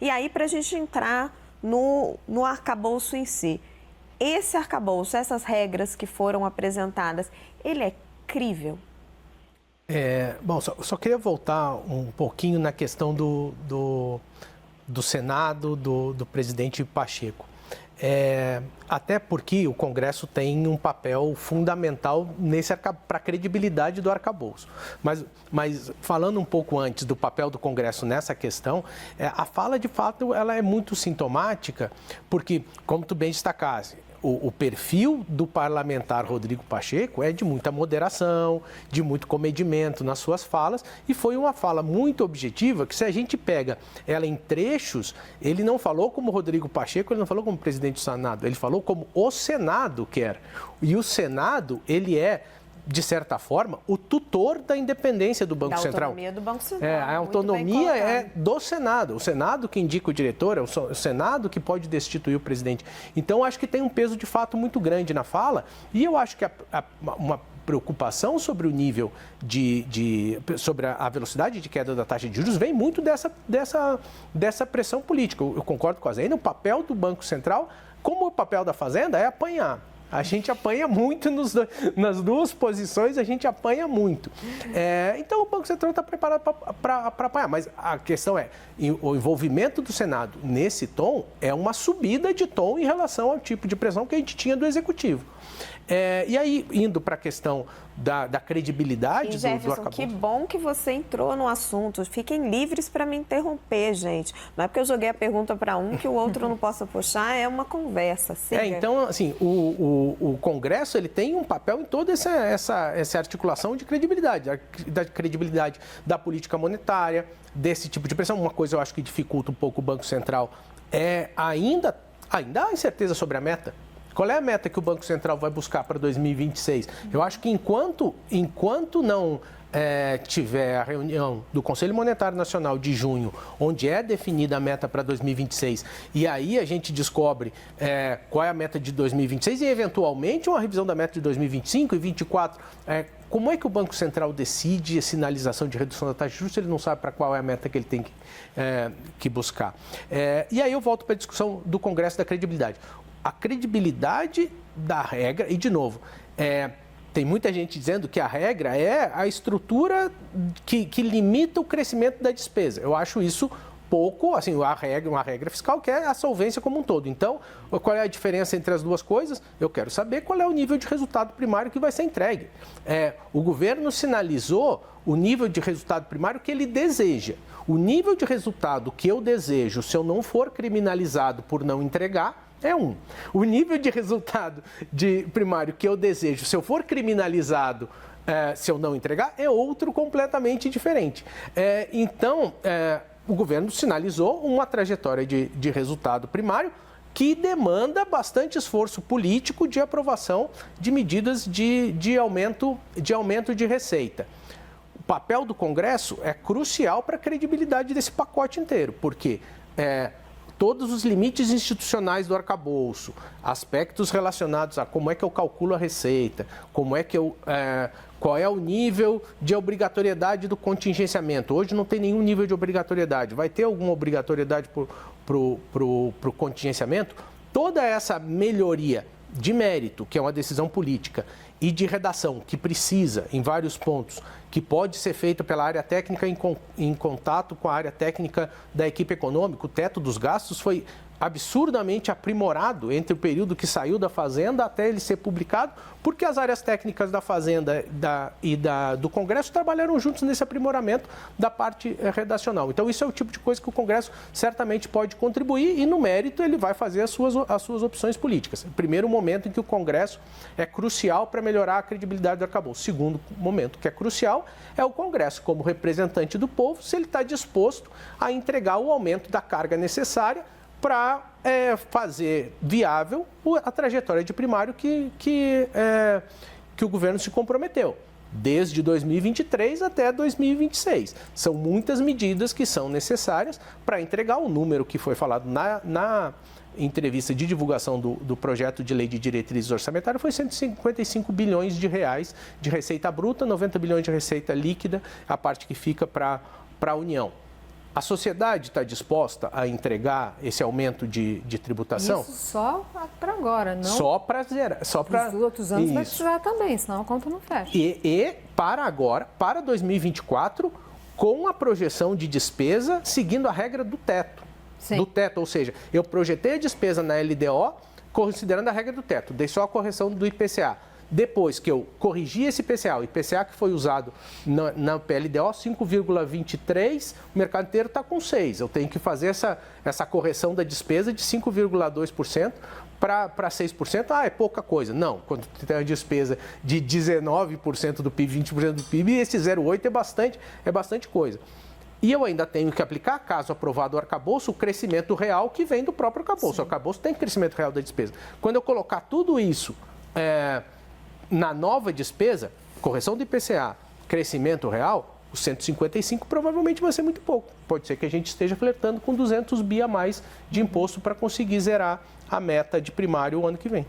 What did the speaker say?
E aí, para a gente entrar no arcabouço em si, esse arcabouço, essas regras que foram apresentadas, ele é crível? Bom, só queria voltar um pouquinho na questão do Senado, do presidente Pacheco. Até porque o Congresso tem um papel fundamental para a credibilidade do arcabouço. Mas falando um pouco antes do papel do Congresso nessa questão, a fala, de fato, ela é muito sintomática, porque, como tu bem destacaste, o perfil do parlamentar Rodrigo Pacheco é de muita moderação, de muito comedimento nas suas falas, e foi uma fala muito objetiva que, se a gente pega ela em trechos, ele não falou como Rodrigo Pacheco, ele não falou como presidente do Senado, ele falou como o Senado quer. E o Senado, ele é, de certa forma, o tutor da independência do Banco Central. Da autonomia do Banco Central. A autonomia é do Senado. O Senado que indica o diretor, é o Senado que pode destituir o presidente. Então, acho que tem um peso, de fato, muito grande na fala. E eu acho que uma preocupação sobre o nível sobre a velocidade de queda da taxa de juros vem muito dessa pressão política. Eu concordo com a Zena. O papel do Banco Central, como o papel da Fazenda, é apanhar. A gente apanha muito nas duas posições, a gente apanha muito. Então, o Banco Central está preparado para apanhar. Mas a questão o envolvimento do Senado nesse tom é uma subida de tom em relação ao tipo de pressão que a gente tinha do Executivo. E aí, indo para a questão da credibilidade do arcabouço. Que bom que você entrou no assunto. Fiquem livres para me interromper, gente. Não é porque eu joguei a pergunta para um que o outro não possa puxar, é uma conversa. Então, assim, o Congresso, ele tem um papel em toda essa articulação de credibilidade, da credibilidade da política monetária, desse tipo de pressão. Uma coisa eu acho que dificulta um pouco o Banco Central ainda há incerteza sobre a meta. Qual é a meta que o Banco Central vai buscar para 2026? Eu acho que enquanto não tiver a reunião do Conselho Monetário Nacional de junho, onde é definida a meta para 2026, e aí a gente descobre qual é a meta de 2026 e, eventualmente, uma revisão da meta de 2025 e 2024, como é que o Banco Central decide a sinalização de redução da taxa de juros se ele não sabe para qual é a meta que ele tem que buscar? E aí eu volto para a discussão do Congresso da credibilidade. A credibilidade da regra, e de novo, tem muita gente dizendo que a regra é a estrutura que limita o crescimento da despesa. Eu acho isso pouco, assim, uma regra fiscal que é a solvência como um todo. Então, qual é a diferença entre as duas coisas? Eu quero saber qual é o nível de resultado primário que vai ser entregue. O governo sinalizou o nível de resultado primário que ele deseja. O nível de resultado que eu desejo, se eu não for criminalizado por não entregar, é um. O nível de resultado primário que eu desejo, se eu for criminalizado, se eu não entregar, é outro completamente diferente. Então, o governo sinalizou uma trajetória de resultado primário que demanda bastante esforço político de aprovação de medidas de aumento de receita. O papel do Congresso é crucial para a credibilidade desse pacote inteiro, porque todos os limites institucionais do arcabouço, aspectos relacionados a como é que eu calculo a receita, qual é o nível de obrigatoriedade do contingenciamento. Hoje não tem nenhum nível de obrigatoriedade. Vai ter alguma obrigatoriedade para o contingenciamento? Toda essa melhoria de mérito, que é uma decisão política, e de redação, que precisa, em vários pontos, que pode ser feita pela área técnica em contato com a área técnica da equipe econômica. O teto dos gastos foi absurdamente aprimorado entre o período que saiu da Fazenda até ele ser publicado, porque as áreas técnicas da Fazenda do Congresso trabalharam juntos nesse aprimoramento da parte redacional. Então, isso é o tipo de coisa que o Congresso certamente pode contribuir e, no mérito, ele vai fazer as suas opções políticas. Primeiro momento em que o Congresso é crucial para melhorar a credibilidade do arcabouço. Segundo momento que é crucial é o Congresso, como representante do povo, se ele está disposto a entregar o aumento da carga necessária para fazer viável a trajetória de primário que o governo se comprometeu, desde 2023 até 2026. São muitas medidas que são necessárias para entregar o número que foi falado na entrevista de divulgação do projeto de lei de diretrizes orçamentárias, foi 155 bilhões de reais de receita bruta, 90 bilhões de receita líquida, a parte que fica para a União. A sociedade está disposta a entregar esse aumento de tributação? Isso só para agora, não? Só para zerar. Só para os outros anos vai precisar também, senão a conta não fecha. E para agora, para 2024, com a projeção de despesa seguindo a regra do teto. Sim. Do teto, ou seja, eu projetei a despesa na LDO considerando a regra do teto, dei só a correção do IPCA. Depois que eu corrigi esse IPCA, o IPCA que foi usado na PLDO, 5,23, o mercado inteiro está com 6. Eu tenho que fazer essa correção da despesa de 5,2% para 6%. Ah, é pouca coisa. Não, quando tem a despesa de 19% do PIB, 20% do PIB, esse 0,8 é bastante coisa. E eu ainda tenho que aplicar, caso aprovado o arcabouço, o crescimento real que vem do próprio arcabouço. Sim. O arcabouço tem crescimento real da despesa. Quando eu colocar tudo isso na nova despesa, correção do IPCA, crescimento real, os 155 provavelmente vai ser muito pouco. Pode ser que a gente esteja flertando com 200 bi a mais de imposto para conseguir zerar a meta de primário o ano que vem.